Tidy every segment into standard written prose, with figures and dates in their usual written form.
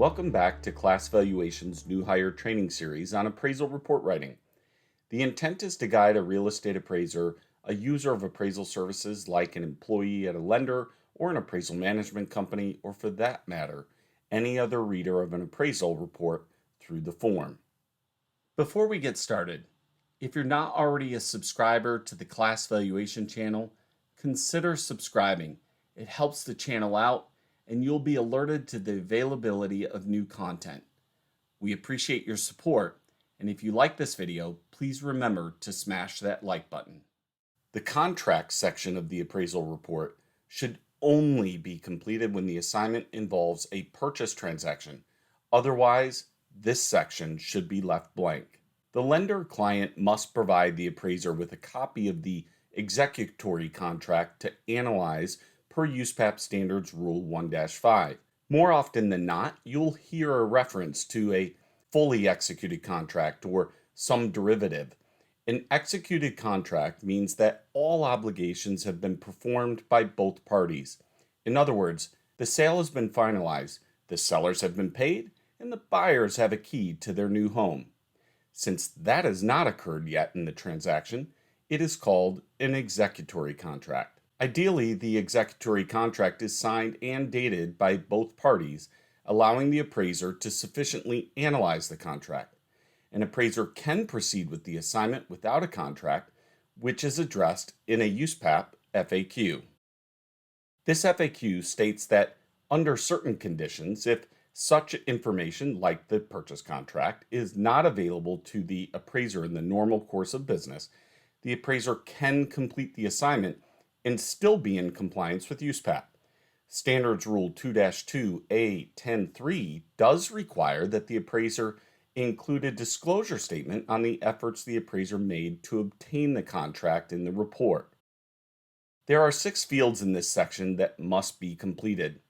Welcome back to Class Valuation's new hire training series on appraisal report writing. The intent is to guide a real estate appraiser, a user of appraisal services like an employee at a lender or an appraisal management company, or for that matter, any other reader of an appraisal report through the form. Before we get started, if you're not already a subscriber to the Class Valuation channel, consider subscribing. It helps the channel out, and you'll be alerted to the availability of new content. We appreciate your support, and if you like this video, please remember to smash that like button. The contract section of the appraisal report should only be completed when the assignment involves a purchase transaction. Otherwise, this section should be left blank. The lender client must provide the appraiser with a copy of the executory contract to analyze per USPAP Standards Rule 1-5. More often than not, you'll hear a reference to a fully executed contract or some derivative. An executed contract means that all obligations have been performed by both parties. In other words, the sale has been finalized, the sellers have been paid, and the buyers have a key to their new home. Since that has not occurred yet in the transaction, it is called an executory contract. Ideally, the executory contract is signed and dated by both parties, allowing the appraiser to sufficiently analyze the contract. An appraiser can proceed with the assignment without a contract, which is addressed in a USPAP FAQ. This FAQ states that under certain conditions, if such information, like the purchase contract, is not available to the appraiser in the normal course of business, the appraiser can complete the assignment and still be in compliance with USPAP. Standards Rule 2-2A10.3 does require that the appraiser include a disclosure statement on the efforts the appraiser made to obtain the contract in the report. There are 6 fields in this section that must be completed.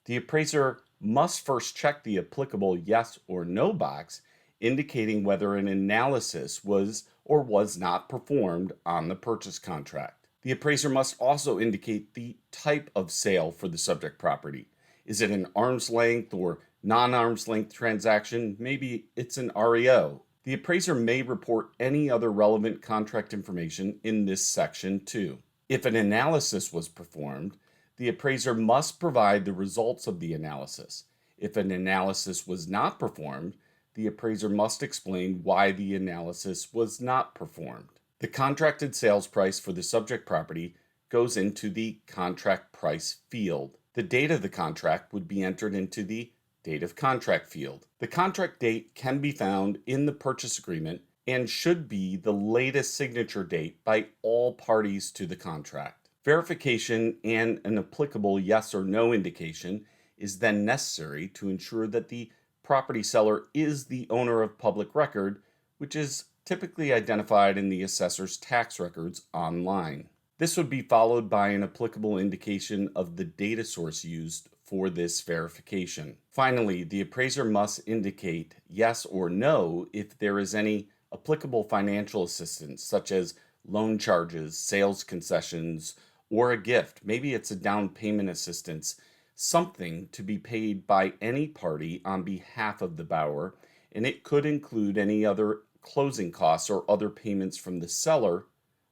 The appraiser must first check the applicable yes or no box, indicating whether an analysis was or was not performed on the purchase contract. The appraiser must also indicate the type of sale for the subject property. Is it an arm's length or non-arm's length transaction? Maybe it's an REO. The appraiser may report any other relevant contract information in this section too. If an analysis was performed, the appraiser must provide the results of the analysis. If an analysis was not performed, the appraiser must explain why the analysis was not performed. The contracted sales price for the subject property goes into the contract price field. The date of the contract would be entered into the date of contract field. The contract date can be found in the purchase agreement and should be the latest signature date by all parties to the contract. Verification and an applicable yes or no indication is then necessary to ensure that the property seller is the owner of public record, which is typically identified in the assessor's tax records online. This would be followed by an applicable indication of the data source used for this verification. Finally, the appraiser must indicate yes or no if there is any applicable financial assistance, such as loan charges, sales concessions, or a gift. Maybe it's a down payment assistance, something to be paid by any party on behalf of the borrower, and it could include any other closing costs or other payments from the seller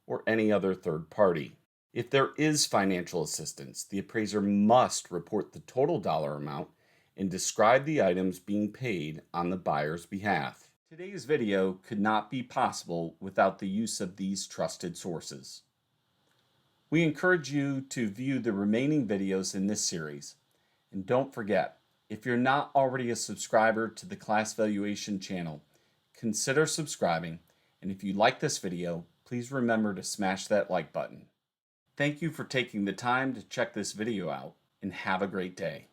or any other third party. If there is financial assistance, the appraiser must report the total dollar amount and describe the items being paid on the buyer's behalf. Today's video could not be possible without the use of these trusted sources. We encourage you to view the remaining videos in this series. And don't forget, if you're not already a subscriber to the Class Valuation channel, consider subscribing, and if you like this video, please remember to smash that like button. Thank you for taking the time to check this video out, and have a great day.